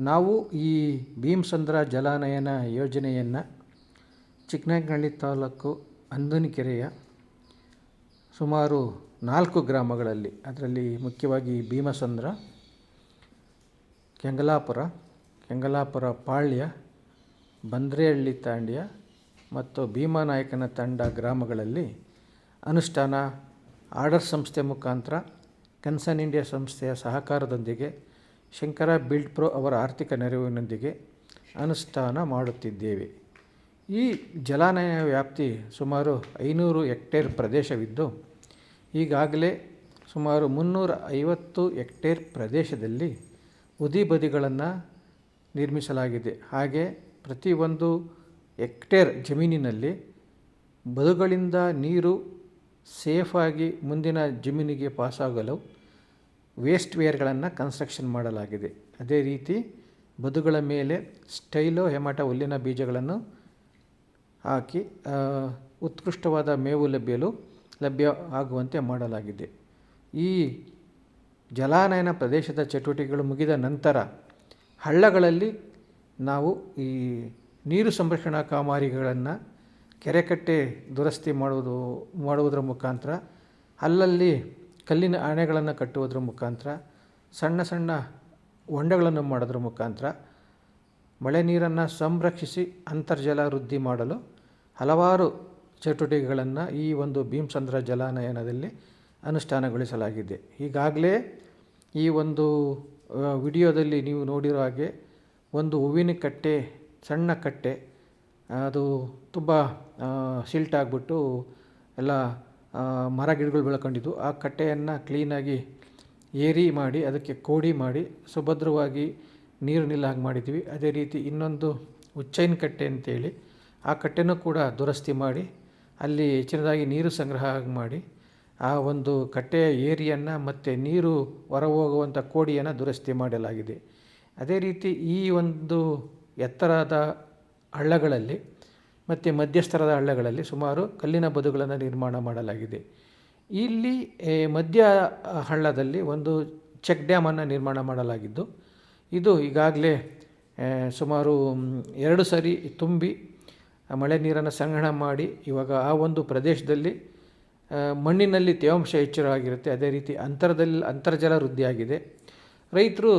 ನಾವು ಈ ಭೀಮಸಂದ್ರ ಜಲಾನಯನ ಯೋಜನೆಯನ್ನು ಚಿಕ್ಕನಾಯಕನಹಳ್ಳಿ ತಾಲೂಕು ಅಂದನಕೆರೆಯ ಸುಮಾರು 4 ಗ್ರಾಮಗಳಲ್ಲಿ, ಅದರಲ್ಲಿ ಮುಖ್ಯವಾಗಿ ಭೀಮಸಂದ್ರ, ಕೆಂಗಲಾಪುರ ಪಾಳ್ಯ, ಬಂದ್ರೇಹಳ್ಳಿ ತಾಂಡ್ಯ ಮತ್ತು ಭೀಮಾನಾಯಕನ ತಂಡ ಗ್ರಾಮಗಳಲ್ಲಿ ಅನುಷ್ಠಾನ ಆರ್ಡರ್ ಸಂಸ್ಥೆ ಮುಖಾಂತರ ಕನ್ಸರ್ನ್ ಇಂಡಿಯಾ ಸಂಸ್ಥೆಯ ಸಹಕಾರದೊಂದಿಗೆ ಶಂಕರ ಬಿಲ್ಡ್ ಪ್ರೋ ಅವರ ಆರ್ಥಿಕ ನೆರವಿನೊಂದಿಗೆ ಅನುಷ್ಠಾನ ಮಾಡುತ್ತಿದ್ದೇವೆ. ಈ ಜಲಾನಯನ ವ್ಯಾಪ್ತಿ ಸುಮಾರು 500 ಹೆಕ್ಟೇರ್ ಪ್ರದೇಶವಿದ್ದು, ಈಗಾಗಲೇ ಸುಮಾರು 350 ಹೆಕ್ಟೇರ್ ಪ್ರದೇಶದಲ್ಲಿ ಬದಿಗಳನ್ನು ನಿರ್ಮಿಸಲಾಗಿದೆ. ಹಾಗೆ ಪ್ರತಿಯೊಂದು ಹೆಕ್ಟೇರ್ ಜಮೀನಿನಲ್ಲಿ ಬದುಗಳಿಂದ ನೀರು ಸೇಫಾಗಿ ಮುಂದಿನ ಜಮೀನಿಗೆ ಪಾಸಾಗಲು ವೇಸ್ಟ್ ವೇರ್ಗಳನ್ನು ಕನ್ಸ್ಟ್ರಕ್ಷನ್ ಮಾಡಲಾಗಿದೆ. ಅದೇ ರೀತಿ ಬದುಗಳ ಮೇಲೆ ಸ್ಟೈಲೋ ಹೆಮಾಟೋ ಹುಲ್ಲಿನ ಬೀಜಗಳನ್ನು ಹಾಕಿ ಉತ್ಕೃಷ್ಟವಾದ ಮೇವು ಲಭ್ಯ ಆಗುವಂತೆ ಮಾಡಲಾಗಿದೆ. ಈ ಜಲಾನಯನ ಪ್ರದೇಶದ ಚಟುವಟಿಕೆಗಳು ಮುಗಿದ ನಂತರ ಹಳ್ಳಗಳಲ್ಲಿ ನಾವು ಈ ನೀರು ಸಂರಕ್ಷಣಾ ಕಾಮಗಾರಿಗಳನ್ನು ಕೆರೆಕಟ್ಟೆ ದುರಸ್ತಿ ಮಾಡುವುದರ ಮುಖಾಂತರ, ಅಲ್ಲಲ್ಲಿ ಕಲ್ಲಿನ ಆಣೆಗಳನ್ನು ಕಟ್ಟುವುದರ ಮುಖಾಂತರ, ಸಣ್ಣ ಸಣ್ಣ ಹೊಂಡಗಳನ್ನು ಮಾಡೋದ್ರ ಮುಖಾಂತರ ಮಳೆ ನೀರನ್ನು ಸಂರಕ್ಷಿಸಿ ಅಂತರ್ಜಲ ವೃದ್ಧಿ ಮಾಡಲು ಹಲವಾರು ಚಟುವಟಿಕೆಗಳನ್ನು ಈ ಒಂದು ಭೀಮಸಂದ್ರ ಜಲಾನಯನದಲ್ಲಿ ಅನುಷ್ಠಾನಗೊಳಿಸಲಾಗಿದೆ. ಈಗಾಗಲೇ ಈ ಒಂದು ವಿಡಿಯೋದಲ್ಲಿ ನೀವು ನೋಡಿರೋ ಹಾಗೆ ಒಂದು ಹೂವಿನ ಕಟ್ಟೆ, ಸಣ್ಣ ಕಟ್ಟೆ, ಅದು ತುಂಬ ಸಿಲ್ಟಾಗ್ಬಿಟ್ಟು ಎಲ್ಲ ಮರ ಗಿಡಗಳು ಬೆಳ್ಕೊಂಡಿದ್ದು, ಆ ಕಟ್ಟೆಯನ್ನು ಕ್ಲೀನಾಗಿ ಏರಿ ಮಾಡಿ ಅದಕ್ಕೆ ಕೋಡಿ ಮಾಡಿ ಸುಭದ್ರವಾಗಿ ನೀರು ನಿಲ್ಲಾಗಿ ಮಾಡಿದ್ವಿ. ಅದೇ ರೀತಿ ಇನ್ನೊಂದು ಉಚ್ಚೈನ ಕಟ್ಟೆ ಅಂತೇಳಿ ಆ ಕಟ್ಟೆನೂ ಕೂಡ ದುರಸ್ತಿ ಮಾಡಿ ಅಲ್ಲಿ ಹೆಚ್ಚಿನದಾಗಿ ನೀರು ಸಂಗ್ರಹ ಮಾಡಿ ಆ ಒಂದು ಕಟ್ಟೆಯ ಏರಿಯನ್ನು ಮತ್ತು ನೀರು ಹೊರ ಹೋಗುವಂಥ ಕೋಡಿಯನ್ನು ದುರಸ್ತಿ ಮಾಡಲಾಗಿದೆ. ಅದೇ ರೀತಿ ಈ ಒಂದು ಎತ್ತರದ ಹಳ್ಳಗಳಲ್ಲಿ ಮತ್ತು ಮಧ್ಯಸ್ತರದ ಹಳ್ಳಗಳಲ್ಲಿ ಸುಮಾರು ಕಲ್ಲಿನ ಬದುಗಳನ್ನು ನಿರ್ಮಾಣ ಮಾಡಲಾಗಿದೆ. ಇಲ್ಲಿ ಮಧ್ಯ ಹಳ್ಳದಲ್ಲಿ ಒಂದು ಚೆಕ್ ಡ್ಯಾಮನ್ನು ನಿರ್ಮಾಣ ಮಾಡಲಾಗಿದ್ದು, ಇದು ಈಗಾಗಲೇ ಸುಮಾರು 2 ಸರಿ ತುಂಬಿ ಮಳೆ ನೀರನ್ನು ಸಂಗ್ರಹಣೆ ಮಾಡಿ ಇವಾಗ ಆ ಒಂದು ಪ್ರದೇಶದಲ್ಲಿ ಮಣ್ಣಿನಲ್ಲಿ ತೇವಾಂಶ ಹೆಚ್ಚಳವಾಗಿರುತ್ತೆ. ಅದೇ ರೀತಿ ಅಂತರ್ಜಲ ವೃದ್ಧಿಯಾಗಿದೆ. ರೈತರು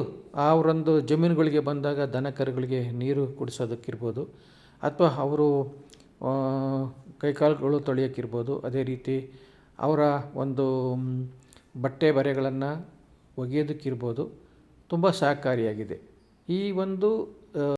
ಅವರೊಂದು ಜಮೀನುಗಳಿಗೆ ಬಂದಾಗ ದನ ಕರುಗಳಿಗೆ ನೀರು ಕುಡಿಸೋದಕ್ಕಿರ್ಬೋದು, ಅಥವಾ ಅವರು ಕೈಕಾಲುಗಳು ತೊಳೆಯೋಕ್ಕಿರ್ಬೋದು, ಅದೇ ರೀತಿ ಅವರ ಒಂದು ಬಟ್ಟೆ ಬರೆಗಳನ್ನು ಒಗೆಯೋದಕ್ಕಿರ್ಬೋದು, ತುಂಬ ಸಹಕಾರಿಯಾಗಿದೆ. ಈ ಒಂದು